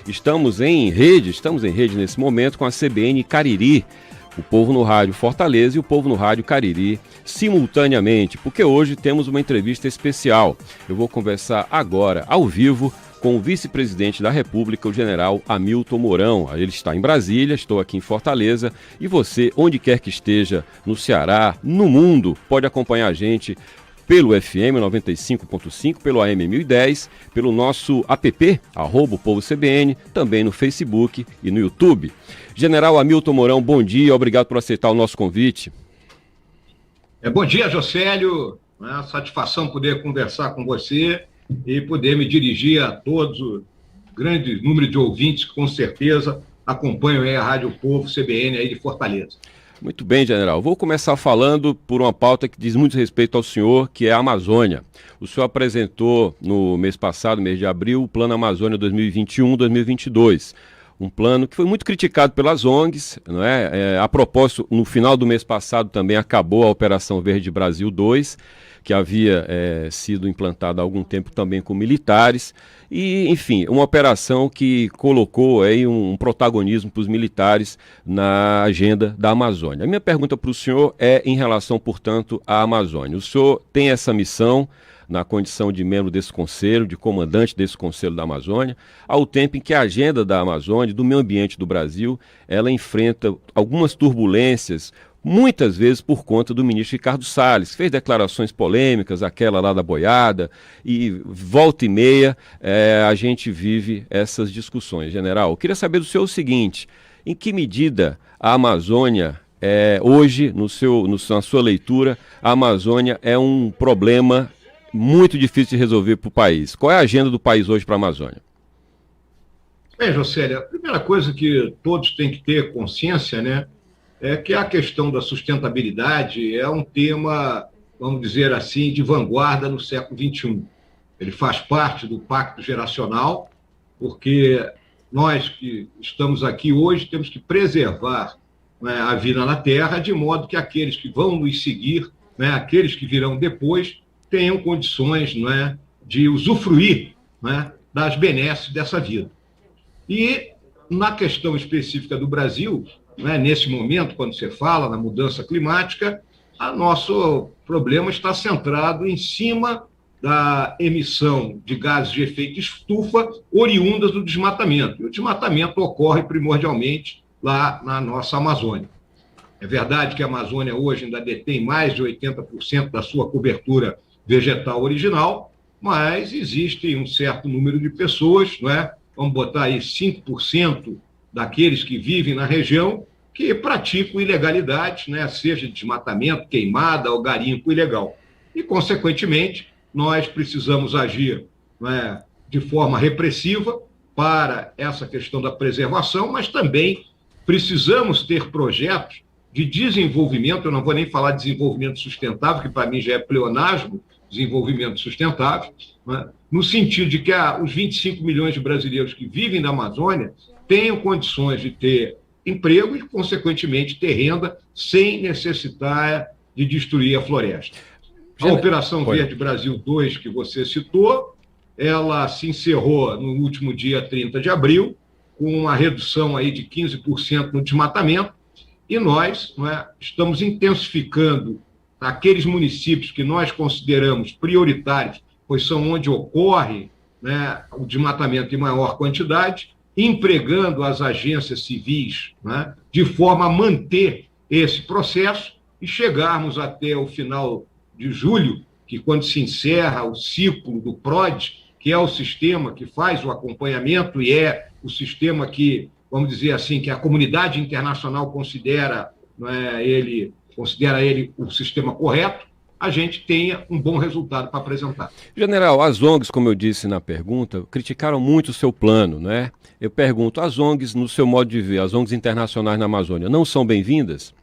Estamos em rede nesse momento com a CBN Cariri, o Povo no Rádio Fortaleza e o Povo no Rádio Cariri, simultaneamente, porque hoje temos uma entrevista especial. Eu vou conversar agora, ao vivo, com o vice-presidente da República, o general Hamilton Mourão. Ele está em Brasília, estou aqui em Fortaleza, e você, onde quer que esteja, no Ceará, no mundo, pode acompanhar a gente pelo FM 95.5, pelo AM 1010, pelo nosso app, @PovoCBN, também no Facebook e no YouTube. General Hamilton Mourão, bom dia, obrigado por aceitar o nosso convite. Bom dia, Jocélio, é uma satisfação poder conversar com você e poder me dirigir a todos o grande número de ouvintes que com certeza acompanham aí a Rádio Povo CBN aí de Fortaleza. Muito bem, general. Vou começar falando por uma pauta que diz muito respeito ao senhor, que é a Amazônia. O senhor apresentou no mês passado, mês de abril, o Plano Amazônia 2021-2022. Um plano que foi muito criticado pelas ONGs, não é? A propósito, no final do mês passado também acabou a Operação Verde Brasil 2, que havia sido implantada há algum tempo também com militares. E, enfim, uma operação que colocou aí um protagonismo para os militares na agenda da Amazônia. A minha pergunta para o senhor é em relação, portanto, à Amazônia. O senhor tem essa missão na condição de membro desse conselho, de comandante desse conselho da Amazônia, ao tempo em que a agenda da Amazônia, do meio ambiente do Brasil, ela enfrenta algumas turbulências, muitas vezes por conta do ministro Ricardo Salles, que fez declarações polêmicas, aquela lá da boiada, e volta e meia a gente vive essas discussões. General, eu queria saber do senhor o seguinte: em que medida a Amazônia, hoje, na sua leitura, a Amazônia é um problema muito difícil de resolver para o país? Qual é a agenda do país hoje para a Amazônia? Bem, Jocélio, a primeira coisa que todos têm que ter consciência, né, é que a questão da sustentabilidade é um tema, vamos dizer assim, de vanguarda no século XXI. Ele faz parte do Pacto Geracional, porque nós que estamos aqui hoje temos que preservar, né, a vida na Terra, de modo que aqueles que vão nos seguir, né, aqueles que virão depois, tenham condições, não é, de usufruir, né, das benesses dessa vida. E na questão específica do Brasil, né, nesse momento, quando você fala na mudança climática, o nosso problema está centrado em cima da emissão de gases de efeito estufa oriundas do desmatamento. E o desmatamento ocorre primordialmente lá na nossa Amazônia. É verdade que a Amazônia hoje ainda detém mais de 80% da sua cobertura vegetal original, mas existe um certo número de pessoas, não é? Vamos botar aí 5% daqueles que vivem na região que praticam ilegalidades, né? Seja desmatamento, queimada ou garimpo ilegal. E, consequentemente, nós precisamos agir, não é, de forma repressiva para essa questão da preservação, mas também precisamos ter projetos de desenvolvimento. Eu não vou nem falar de desenvolvimento sustentável, que para mim já é pleonasmo, desenvolvimento sustentável, né? No sentido de que os 25 milhões de brasileiros que vivem na Amazônia tenham condições de ter emprego e, consequentemente, ter renda sem necessitar de destruir a floresta. A Operação Verde Brasil 2, que você citou, ela se encerrou no último dia 30 de abril, com uma redução aí de 15% no desmatamento, e nós, não é, estamos intensificando aqueles municípios que nós consideramos prioritários, pois são onde ocorre, né, o desmatamento em maior quantidade, empregando as agências civis, né, de forma a manter esse processo e chegarmos até o final de julho, que quando se encerra o ciclo do PROD, que é o sistema que faz o acompanhamento e é o sistema que, vamos dizer assim, que a comunidade internacional considera, ele o sistema correto, a gente tenha um bom resultado para apresentar. General, as ONGs, como eu disse na pergunta, criticaram muito o seu plano, né? Eu pergunto, as ONGs, no seu modo de ver, as ONGs internacionais na Amazônia, não são bem-vindas?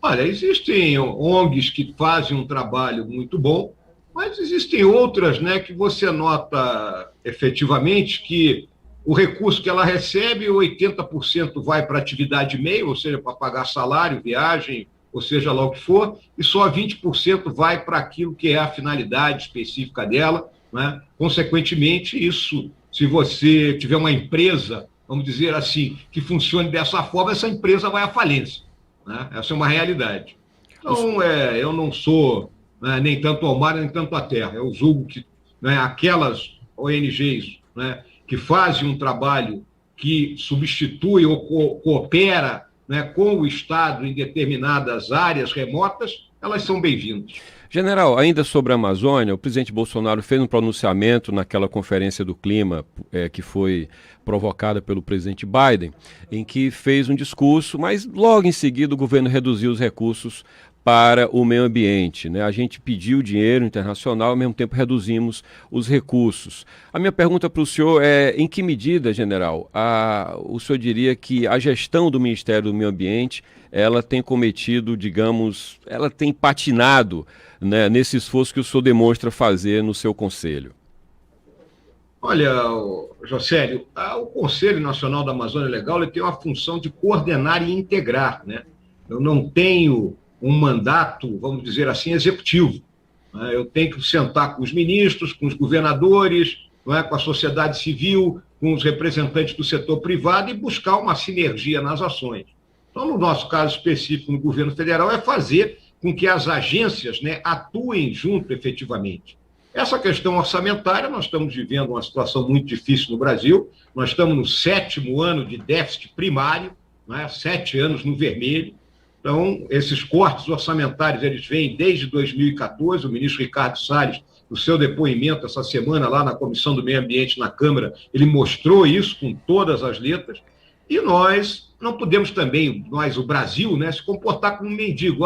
Olha, existem ONGs que fazem um trabalho muito bom, mas existem outras, né, que você nota efetivamente que o recurso que ela recebe, 80% vai para atividade meio, ou seja, para pagar salário, viagem, ou seja lá o que for, e só 20% vai para aquilo que é a finalidade específica dela, né? Consequentemente, isso se você tiver uma empresa, vamos dizer assim, que funcione dessa forma, essa empresa vai à falência, né? Essa é uma realidade. Então, eu não sou, né, nem tanto ao mar, nem tanto à terra. Eu julgo que, né, aquelas ONGs, né, que fazem um trabalho que substitui ou coopera, né, com o Estado em determinadas áreas remotas, elas são bem-vindas. General, ainda sobre a Amazônia, o presidente Bolsonaro fez um pronunciamento naquela conferência do clima que foi provocada pelo presidente Biden, em que fez um discurso, mas logo em seguida o governo reduziu os recursos para o meio ambiente, né? A gente pediu dinheiro internacional, ao mesmo tempo reduzimos os recursos. A minha pergunta para o senhor é, em que medida, general, o senhor diria que a gestão do Ministério do Meio Ambiente, ela tem cometido, digamos, ela tem patinado, né, nesse esforço que o senhor demonstra fazer no seu conselho? Olha, Josélio, o Conselho Nacional da Amazônia Legal ele tem uma função de coordenar e integrar, né? Eu não tenho um mandato, vamos dizer assim, executivo, né? Eu tenho que sentar com os ministros, com os governadores, não é? Com a sociedade civil, com os representantes do setor privado e buscar uma sinergia nas ações. Então, no nosso caso específico no governo federal, é fazer com que as agências, né, atuem junto efetivamente. Essa questão orçamentária, nós estamos vivendo uma situação muito difícil no Brasil, nós estamos no 7º ano de déficit primário, né, 7 anos no vermelho. Então, esses cortes orçamentários, eles vêm desde 2014, o ministro Ricardo Salles, no seu depoimento essa semana lá na Comissão do Meio Ambiente na Câmara, ele mostrou isso com todas as letras, e nós não podemos também, o Brasil, né, se comportar como um mendigo,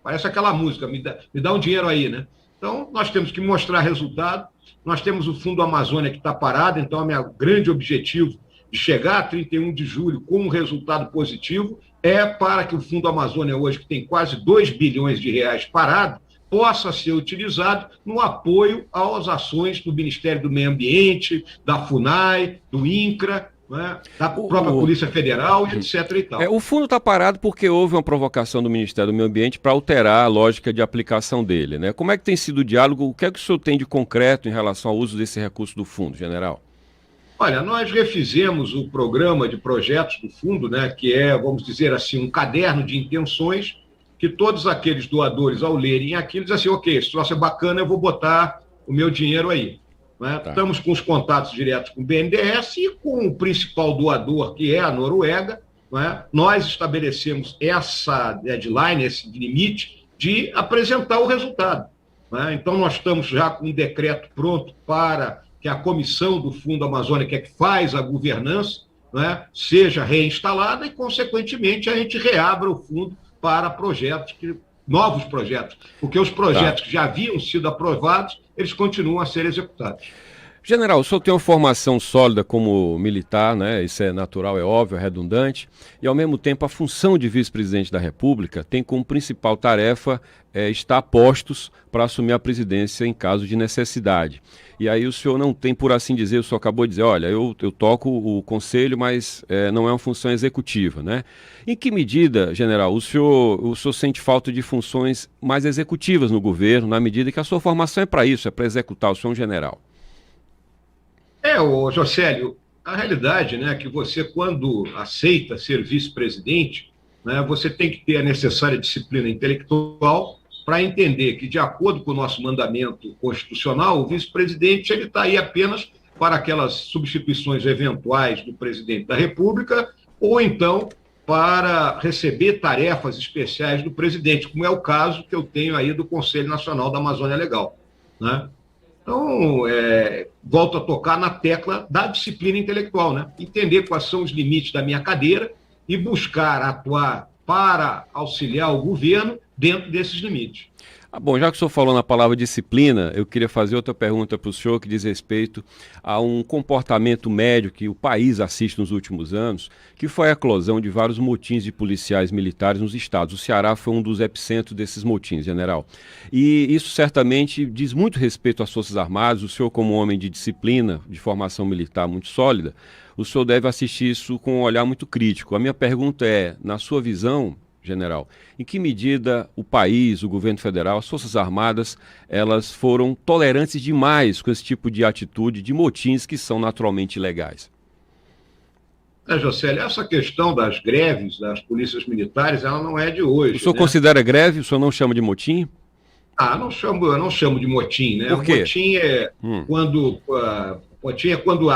parece aquela música, me dá um dinheiro aí, né? Então, nós temos que mostrar resultado, nós temos o Fundo Amazônia que está parado, então, o meu grande objetivo de chegar a 31 de julho com um resultado positivo é para que o Fundo Amazônia hoje, que tem quase 2 bilhões de reais parado, possa ser utilizado no apoio às ações do Ministério do Meio Ambiente, da FUNAI, do INCRA, né, da própria Polícia Federal, etc. e tal. O fundo está parado porque houve uma provocação do Ministério do Meio Ambiente para alterar a lógica de aplicação dele, né? Como é que tem sido o diálogo? O que é que o senhor tem de concreto em relação ao uso desse recurso do fundo, general? Olha, nós refizemos o programa de projetos do fundo, né, que é, vamos dizer assim, um caderno de intenções que todos aqueles doadores, ao lerem aquilo, dizem assim, ok, esse troço é bacana, eu vou botar o meu dinheiro aí. Né? Tá. Estamos com os contatos diretos com o BNDES e com o principal doador, que é a Noruega. Né? Nós estabelecemos essa deadline, esse limite, de apresentar o resultado. Né? Então, nós estamos já com um decreto pronto para que a comissão do Fundo Amazônia, que é que faz a governança, né, seja reinstalada e, consequentemente, a gente reabra o fundo para projetos, novos projetos, porque os projetos que já haviam sido aprovados, eles continuam a ser executados. General, o senhor tem uma formação sólida como militar, né? Isso é natural, é óbvio, é redundante, e ao mesmo tempo a função de vice-presidente da República tem como principal tarefa estar a postos para assumir a presidência em caso de necessidade. E aí o senhor não tem, por assim dizer, o senhor acabou de dizer, olha, eu toco o conselho, mas não é uma função executiva, né? Em que medida, general, o senhor sente falta de funções mais executivas no governo, na medida que a sua formação é para isso, é para executar, o senhor é um general? Josélio, a realidade, né, é que você, quando aceita ser vice-presidente, né, você tem que ter a necessária disciplina intelectual para entender que, de acordo com o nosso mandamento constitucional, o vice-presidente ele está aí apenas para aquelas substituições eventuais do presidente da República ou então para receber tarefas especiais do presidente, como é o caso que eu tenho aí do Conselho Nacional da Amazônia Legal, né? Então, volto a tocar na tecla da disciplina intelectual, né? Entender quais são os limites da minha cadeira e buscar atuar para auxiliar o governo dentro desses limites. Bom, já que o senhor falou na palavra disciplina, eu queria fazer outra pergunta para o senhor que diz respeito a um comportamento médio que o país assiste nos últimos anos, que foi a eclosão de vários motins de policiais militares nos estados. O Ceará foi um dos epicentros desses motins, general. E isso certamente diz muito respeito às Forças Armadas. O senhor, como homem de disciplina, de formação militar muito sólida, o senhor deve assistir isso com um olhar muito crítico. A minha pergunta é, na sua visão, general, em que medida o país, o governo federal, as Forças Armadas, elas foram tolerantes demais com esse tipo de atitude, de motins que são naturalmente ilegais? Josélio, essa questão das greves das polícias militares, ela não é de hoje. O senhor né? considera greve? O senhor não chama de motim? Eu não chamo de motim, né? Por quê? Motim é quando,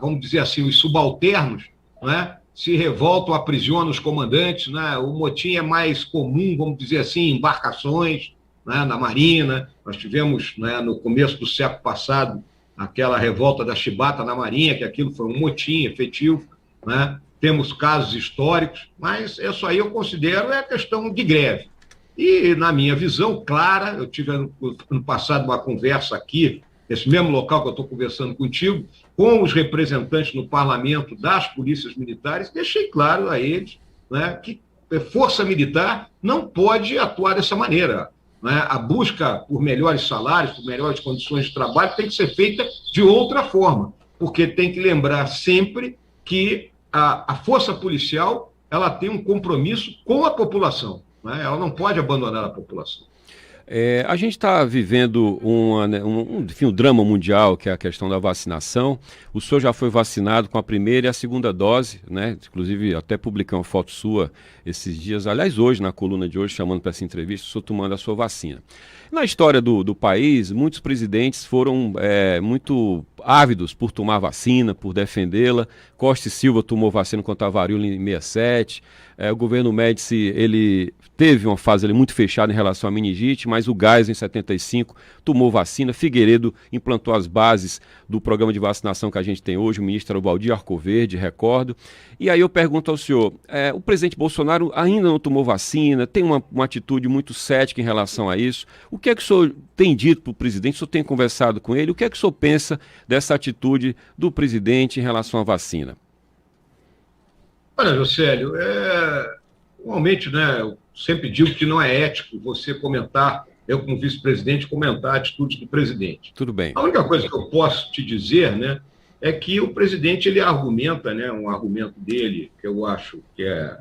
vamos dizer assim, os subalternos, né, se revoltam, aprisionam os comandantes, né? O motim é mais comum, vamos dizer assim, em embarcações, né, na Marinha. Nós tivemos, né, no começo do século passado, aquela revolta da Chibata na Marinha, que aquilo foi um motim efetivo, né? Temos casos históricos, mas isso aí eu considero questão de greve. E, na minha visão clara, eu tive no passado uma conversa aqui, nesse mesmo local que eu estou conversando contigo, com os representantes no parlamento das polícias militares, deixei claro a eles, né, que força militar não pode atuar dessa maneira. Né? A busca por melhores salários, por melhores condições de trabalho tem que ser feita de outra forma, porque tem que lembrar sempre que a força policial ela tem um compromisso com a população. Né? Ela não pode abandonar a população. A gente está vivendo enfim, um drama mundial, que é a questão da vacinação. O senhor já foi vacinado com a primeira e a segunda dose, né? Inclusive, até publiquei uma foto sua esses dias, aliás, hoje, na coluna de hoje, chamando para essa entrevista, o senhor tomando a sua vacina. Na história do país, muitos presidentes foram muito ávidos por tomar vacina, por defendê-la. Costa e Silva tomou vacina contra a varíola em 67. O governo Médici, ele teve uma fase ali muito fechada em relação à meningite, mas o Geisel, em 75, tomou vacina. Figueiredo implantou as bases do programa de vacinação que a gente tem hoje. O ministro era o Valdir Arcoverde, recordo. E aí eu pergunto ao senhor, o presidente Bolsonaro ainda não tomou vacina, tem uma atitude muito cética em relação a isso. O que é que o senhor tem dito para o presidente? O senhor tem conversado com ele? O que é que o senhor pensa dessa atitude do presidente em relação à vacina? Olha, Josélio, normalmente, né, eu sempre digo que não é ético você comentar, eu como vice-presidente, comentar atitudes do presidente. Tudo bem. A única coisa que eu posso te dizer, né, é que o presidente ele argumenta, né, um argumento dele que eu acho que é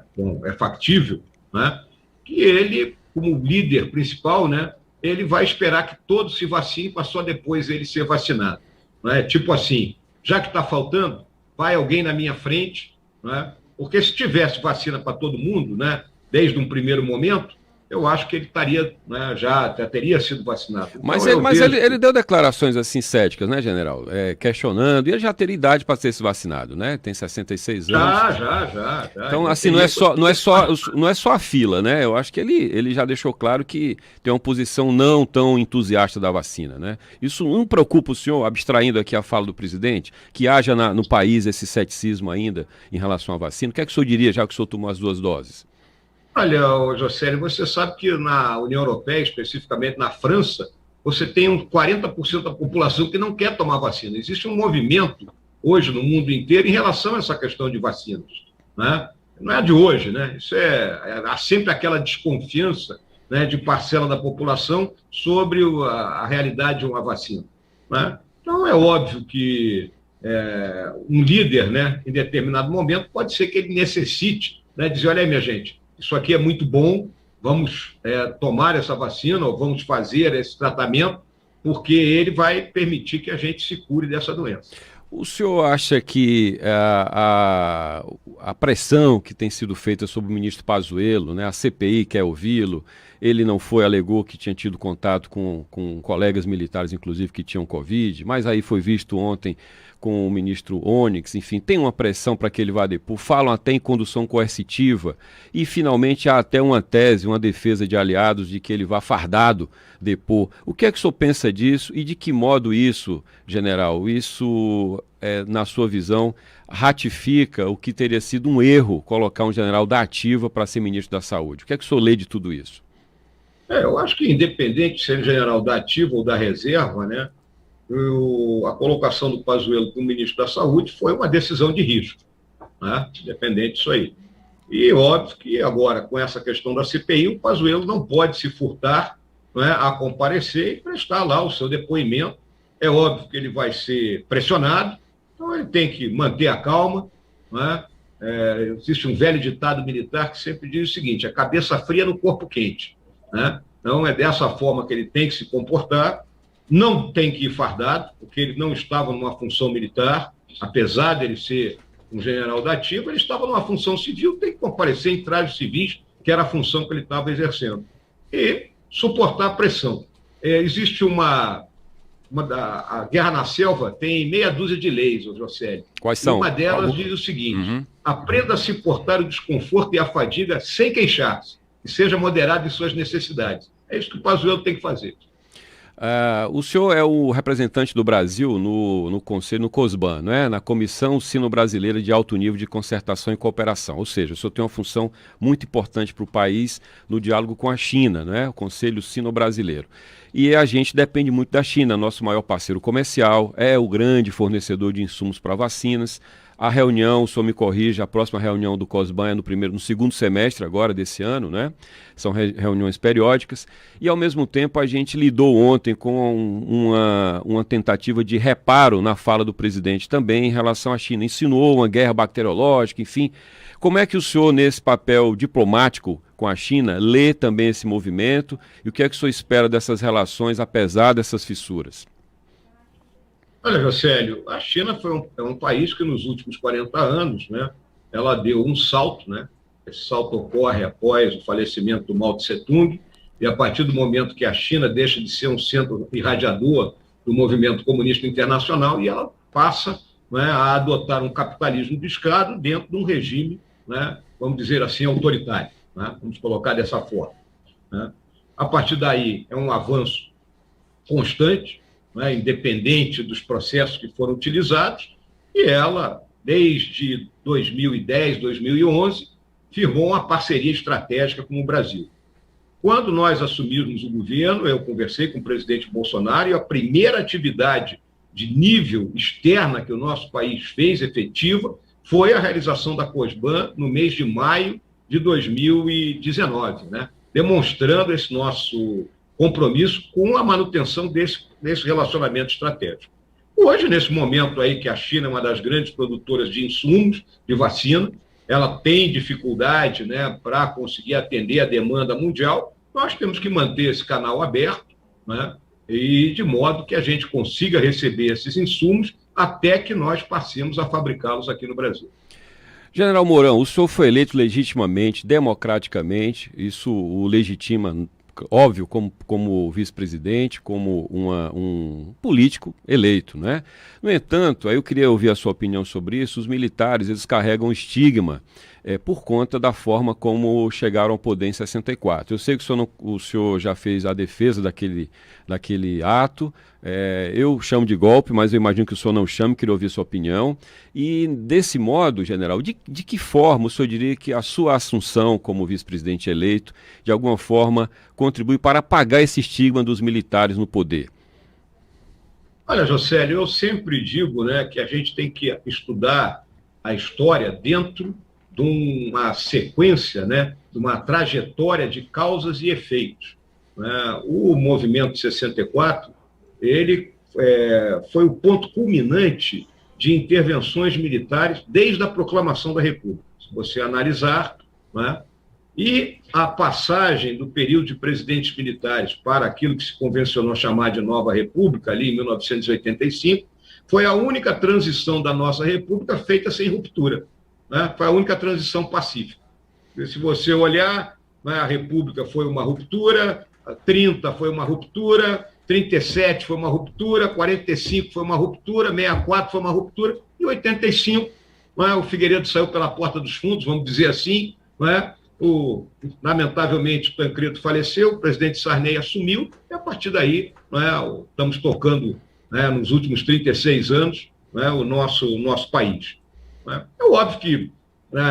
factível, né, que ele, como líder principal, né, ele vai esperar que todos se vacinem para só depois ele ser vacinado. Né? Tipo assim, já que está faltando, vai alguém na minha frente, né? Porque se tivesse vacina para todo mundo, né, desde um primeiro momento, eu acho que ele estaria, né, já teria sido vacinado. Então, mas ele deu declarações assim céticas, né, general? Questionando, e ele já teria idade para ter se vacinado, né? Tem 66 anos. Já. Então, assim, não é só a fila, né? Eu acho que ele já deixou claro que tem uma posição não tão entusiasta da vacina, né? Isso não preocupa o senhor, abstraindo aqui a fala do presidente, que haja no país esse ceticismo ainda em relação à vacina? O que é que o senhor diria, já que o senhor tomou as 2 doses? Olha, Josélio, você sabe que na União Europeia, especificamente na França, você tem 40% da população que não quer tomar vacina. Existe um movimento hoje no mundo inteiro em relação a essa questão de vacinas. Né? Não é de hoje, né? Há sempre aquela desconfiança, né, de parcela da população sobre a realidade de uma vacina. Né? Então, é óbvio que um líder, né, em determinado momento, pode ser que ele necessite, né, dizer, olha aí, minha gente, isso aqui é muito bom, vamos tomar essa vacina ou vamos fazer esse tratamento, porque ele vai permitir que a gente se cure dessa doença. O senhor acha que a pressão que tem sido feita sobre o ministro Pazuello, né, a CPI quer ouvi-lo, ele não foi, alegou que tinha tido contato com colegas militares, inclusive, que tinham Covid, mas aí foi visto ontem com o ministro Onyx, enfim, tem uma pressão para que ele vá depor, falam até em condução coercitiva e, finalmente, há até uma tese, uma defesa de aliados de que ele vá fardado depor. O que é que o senhor pensa disso e de que modo isso, general, na sua visão, ratifica o que teria sido um erro colocar um general da ativa para ser ministro da Saúde? O que é que o senhor lê de tudo isso? Eu acho que, independente de ser general da ativa ou da reserva, né, a colocação do Pazuello como ministro da Saúde foi uma decisão de risco, né, independente disso aí. E óbvio que agora, com essa questão da CPI, o Pazuello não pode se furtar, né, a comparecer e prestar lá o seu depoimento. É óbvio que ele vai ser pressionado, então ele tem que manter a calma, né, Existe um velho ditado militar que sempre diz o seguinte: a cabeça fria no corpo quente, né? Então, é dessa forma que ele tem que se comportar, não tem que ir fardado, porque ele não estava numa função militar, apesar de ele ser um general da ativa, ele estava numa função civil, tem que comparecer em trajes civis, que era a função que ele estava exercendo. E suportar a pressão. Existe a Guerra na Selva tem meia dúzia de leis, José. Quais são? Uma delas diz o seguinte: aprenda a suportar o desconforto e a fadiga sem queixar-se, e seja moderado em suas necessidades. É isso que o Pazuello tem que fazer. O senhor é o representante do Brasil no Conselho, no COSBAN, não é? Na Comissão Sino-Brasileira de Alto Nível de Concertação e Cooperação. Ou seja, o senhor tem uma função muito importante para o país no diálogo com a China, não é? O Conselho Sino-Brasileiro. E a gente depende muito da China, nosso maior parceiro comercial, é o grande fornecedor de insumos para vacinas. A reunião, o senhor me corrige, a próxima reunião do COSBAN é no segundo semestre agora desse ano, né? São reuniões periódicas. E, ao mesmo tempo, a gente lidou ontem com uma tentativa de reparo na fala do presidente também em relação à China. Insinuou uma guerra bacteriológica, enfim. Como é que o senhor, nesse papel diplomático com a China, lê também esse movimento? E o que é que o senhor espera dessas relações, apesar dessas fissuras? Olha, Josélio, a China é um país que nos últimos 40 anos, né, ela deu um salto, né? Esse salto ocorre após o falecimento do Mao Tse-tung, e a partir do momento que a China deixa de ser um centro irradiador do movimento comunista internacional, e ela passa, né, a adotar um capitalismo de Estado dentro de um regime, né, vamos dizer assim, autoritário, né? Vamos colocar dessa forma, né? A partir daí é um avanço constante, né, independente dos processos que foram utilizados, e ela, desde 2010, 2011, firmou uma parceria estratégica com o Brasil. Quando nós assumimos o governo, eu conversei com o presidente Bolsonaro, e a primeira atividade de nível externa que o nosso país fez efetiva foi a realização da COSBAN no mês de maio de 2019, né, demonstrando esse nosso compromisso com a manutenção desse relacionamento estratégico. Hoje, nesse momento aí que a China é uma das grandes produtoras de insumos de vacina, ela tem dificuldade, né, para conseguir atender a demanda mundial, nós temos que manter esse canal aberto, né, e de modo que a gente consiga receber esses insumos até que nós passemos a fabricá-los aqui no Brasil. General Mourão, o senhor foi eleito legitimamente, democraticamente, isso o legitima, óbvio, como vice-presidente, como um político eleito, né? No entanto, aí eu queria ouvir a sua opinião sobre isso. Os militares, eles carregam estigma por conta da forma como chegaram ao poder em 64. Eu sei que o senhor já fez a defesa daquele ato, eu chamo de golpe, mas eu imagino que o senhor não chame, queria ouvir a sua opinião. E desse modo, general, de que forma o senhor diria que a sua assunção como vice-presidente eleito, de alguma forma, contribui para apagar esse estigma dos militares no poder? Olha, Josélio, eu sempre digo, né, que a gente tem que estudar a história dentro de uma sequência, né, de uma trajetória de causas e efeitos, né? O movimento de 64, ele foi o ponto culminante de intervenções militares desde a proclamação da República. Se você analisar, né, e a passagem do período de presidentes militares para aquilo que se convencionou chamar de Nova República, ali em 1985, foi a única transição da nossa República feita sem ruptura, né? Foi a única transição pacífica. E se você olhar, né, a República foi uma ruptura, 30 foi uma ruptura, 37 foi uma ruptura, 45 foi uma ruptura, 64 foi uma ruptura, e 85, né, o Figueiredo saiu pela porta dos fundos, vamos dizer assim, né? Lamentavelmente, o Tancredo faleceu, o presidente Sarney assumiu, e a partir daí, né, estamos tocando, né, nos últimos 36 anos, né, o nosso país. Né? É óbvio que, né,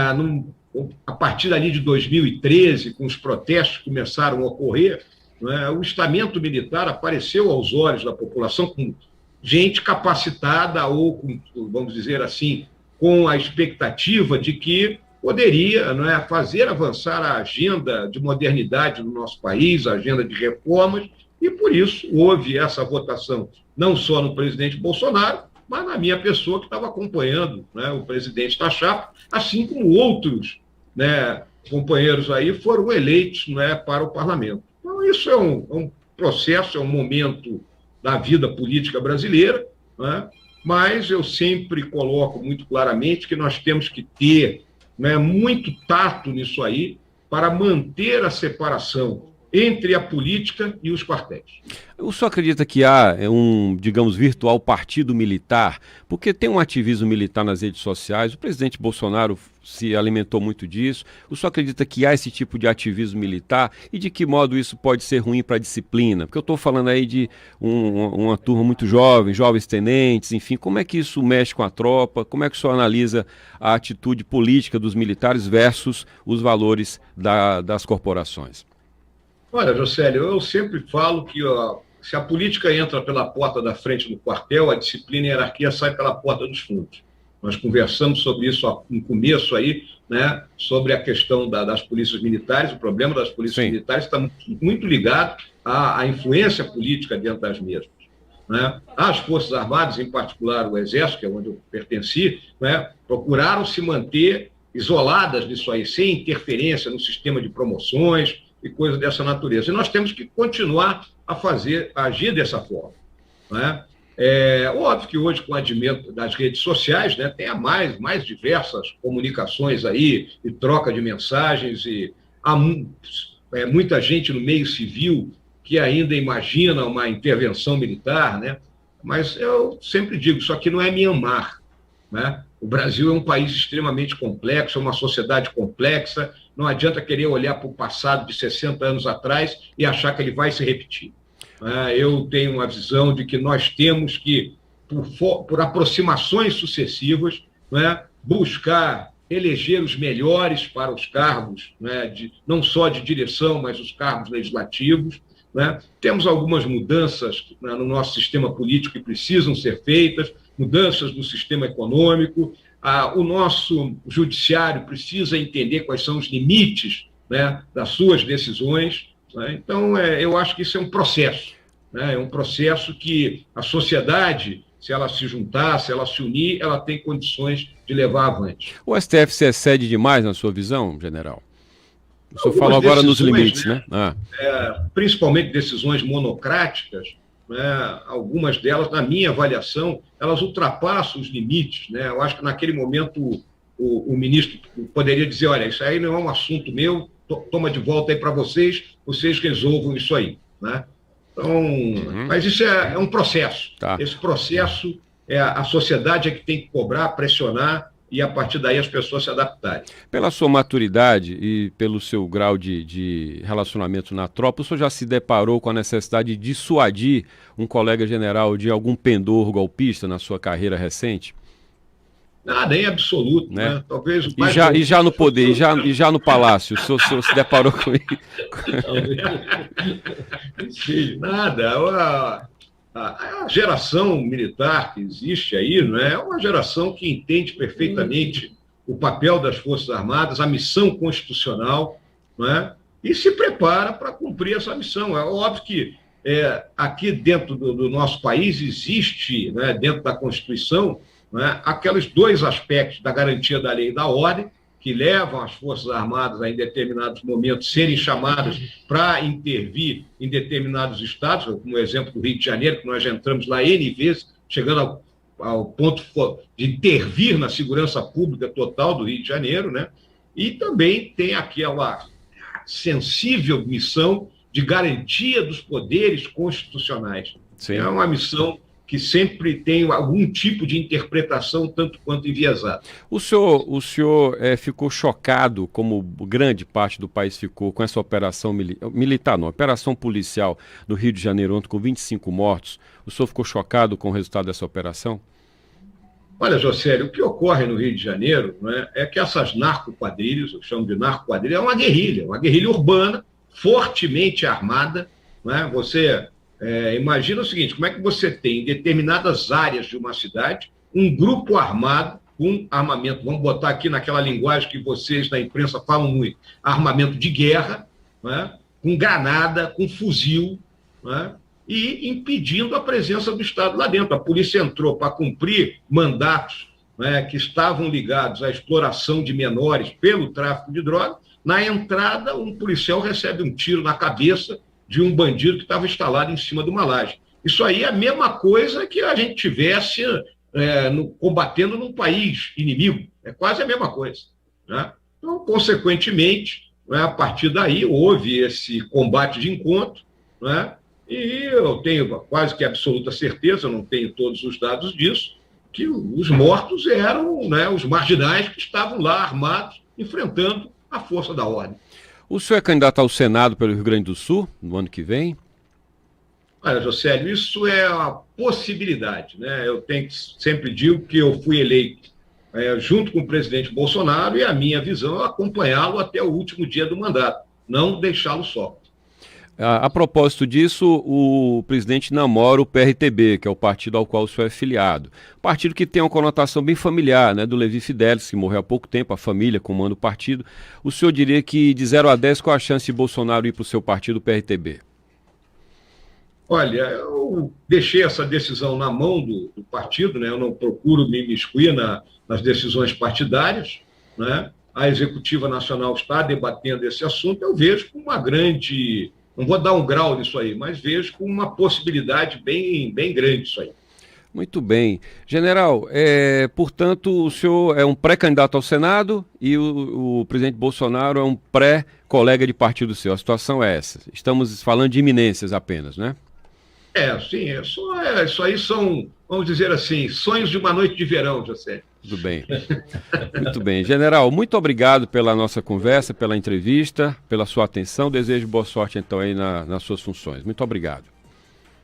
a partir dali de 2013, com os protestos que começaram a ocorrer, né, o estamento militar apareceu aos olhos da população com gente capacitada ou, vamos dizer assim, com a expectativa de que poderia, né, fazer avançar a agenda de modernidade no nosso país, a agenda de reformas, e por isso houve essa votação, não só no presidente Bolsonaro, mas na minha pessoa que estava acompanhando, né, o presidente da chapa, assim como outros, né, companheiros aí foram eleitos, né, para o parlamento. Então, isso é um processo, é um momento da vida política brasileira, né, mas eu sempre coloco muito claramente que nós temos que ter, né, muito tato nisso aí para manter a separação entre a política e os quartéis. O senhor acredita que há um, digamos, virtual partido militar? Porque tem um ativismo militar nas redes sociais, o presidente Bolsonaro se alimentou muito disso. O senhor acredita que há esse tipo de ativismo militar e de que modo isso pode ser ruim para a disciplina? Porque eu estou falando aí de uma turma muito jovem, jovens tenentes, enfim, como é que isso mexe com a tropa? Como é que o senhor analisa a atitude política dos militares versus os valores das corporações? Olha, Josélio, eu sempre falo que se a política entra pela porta da frente do quartel, a disciplina e a hierarquia sai pela porta dos fundos. Nós conversamos sobre isso no começo aí, né, sobre a questão das polícias militares. O problema das polícias Sim. militares está muito ligado à influência política dentro das mesmas, né? As Forças Armadas, em particular o Exército, que é onde eu pertenci, né, procuraram se manter isoladas disso aí, sem interferência no sistema de promoções e coisas dessa natureza. E nós temos que continuar a agir dessa forma, né? É óbvio que hoje, com o advento das redes sociais, né, tem mais diversas comunicações aí, e troca de mensagens, e há muita gente no meio civil que ainda imagina uma intervenção militar, né? Mas eu sempre digo, isso aqui não é Mianmar, né? O Brasil é um país extremamente complexo, é uma sociedade complexa, não adianta querer olhar para o passado de 60 anos atrás e achar que ele vai se repetir. Eu tenho uma visão de que nós temos que, por aproximações sucessivas, né, buscar eleger os melhores para os cargos, né, não só de direção, mas os cargos legislativos, né? Temos algumas mudanças, né, no nosso sistema político que precisam ser feitas, mudanças no sistema econômico. O nosso judiciário precisa entender quais são os limites, né, das suas decisões, né? Então, eu acho que isso é um processo, né? É um processo que a sociedade, se ela se juntar, se ela se unir, ela tem condições de levar avante. O STF se excede demais na sua visão, general? O senhor Algumas falou agora nos decisões, limites, né? Principalmente decisões monocráticas, né? Algumas delas, na minha avaliação, elas ultrapassam os limites, né? Eu acho que naquele momento o ministro poderia dizer, olha, isso aí não é um assunto meu, toma de volta aí para vocês resolvam isso aí, né? Então, mas isso é um processo. Tá. Esse processo, a sociedade é que tem que cobrar, pressionar, e a partir daí as pessoas se adaptarem. Pela sua maturidade e pelo seu grau de relacionamento na tropa, o senhor já se deparou com a necessidade de dissuadir um colega general de algum pendor golpista na sua carreira recente? Nada, em absoluto, né? Talvez o pai e já no poder, e já no palácio, o senhor se deparou com isso? Sim, nada. A geração militar que existe aí, não é uma geração que entende perfeitamente o papel das Forças Armadas, a missão constitucional, não é? E se prepara para cumprir essa missão. É óbvio que aqui dentro do nosso país existe, né, dentro da Constituição, né, aqueles dois aspectos da garantia da lei e da ordem, que levam as Forças Armadas a, em determinados momentos, serem chamadas para intervir em determinados estados, como o exemplo do Rio de Janeiro, que nós já entramos lá N vezes, chegando ao ponto de intervir na segurança pública total do Rio de Janeiro, né? E também tem aquela sensível missão de garantia dos poderes constitucionais. Sim. É uma missão que sempre tem algum tipo de interpretação tanto quanto enviesada. O senhor ficou chocado, como grande parte do país ficou, com essa operação militar, não, operação policial no Rio de Janeiro, ontem, com 25 mortos. O senhor ficou chocado com o resultado dessa operação? Olha, Josélio, o que ocorre no Rio de Janeiro, né, é que essas narcoquadrilhas, eu chamo de narcoquadrilha, é uma guerrilha urbana, fortemente armada, né? Você imagina o seguinte, como é que você tem em determinadas áreas de uma cidade um grupo armado com armamento, vamos botar aqui naquela linguagem que vocês da imprensa falam muito, armamento de guerra, né? Com granada, com fuzil, né? e impedindo a presença do Estado lá dentro. A polícia entrou para cumprir mandatos, né, que estavam ligados à exploração de menores pelo tráfico de drogas. Na entrada, um policial recebe um tiro na cabeça de um bandido que estava instalado em cima de uma laje. Isso aí é a mesma coisa que a gente tivesse combatendo num país inimigo. É quase a mesma coisa, né? Então, consequentemente, né, a partir daí houve esse combate de encontro, né? E eu tenho quase que absoluta certeza, não tenho todos os dados disso, que os mortos eram, né, os marginais que estavam lá armados, enfrentando a força da ordem. O senhor é candidato ao Senado pelo Rio Grande do Sul, no ano que vem? Olha, Josélio, isso é uma possibilidade, né? Sempre digo que eu fui eleito junto com o presidente Bolsonaro, e a minha visão é acompanhá-lo até o último dia do mandato, não deixá-lo só. A propósito disso, o presidente namora o PRTB, que é o partido ao qual o senhor é filiado. Partido que tem uma conotação bem familiar, né, do Levi Fidelis, que morreu há pouco tempo, a família comanda o partido. O senhor diria que de 0 a 10, qual a chance de Bolsonaro ir para o seu partido, o PRTB? Olha, eu deixei essa decisão na mão do partido, né? Eu não procuro me imiscuir nas decisões partidárias, né? A Executiva Nacional está debatendo esse assunto, eu vejo com uma grande... Não vou dar um grau nisso aí, mas vejo com uma possibilidade bem, bem grande isso aí. Muito bem. General, portanto, o senhor é um pré-candidato ao Senado e o presidente Bolsonaro é um pré-colega de partido seu. A situação é essa. Estamos falando de iminências apenas, né? Sim, isso aí são, vamos dizer assim, sonhos de uma noite de verão, José. Tudo bem. Muito bem. General, muito obrigado pela nossa conversa, pela entrevista, pela sua atenção. Desejo boa sorte, então, aí nas suas funções. Muito obrigado.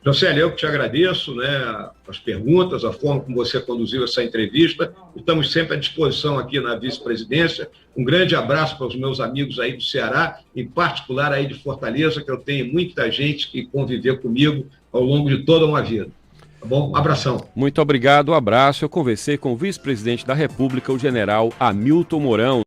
José, eu que te agradeço, né, as perguntas, a forma como você conduziu essa entrevista. Estamos sempre à disposição aqui na vice-presidência. Um grande abraço para os meus amigos aí do Ceará, em particular aí de Fortaleza, que eu tenho muita gente que conviveu comigo ao longo de toda uma vida. Tá bom? Um abração. Muito obrigado, um abraço. Eu conversei com o vice-presidente da República, o general Hamilton Mourão.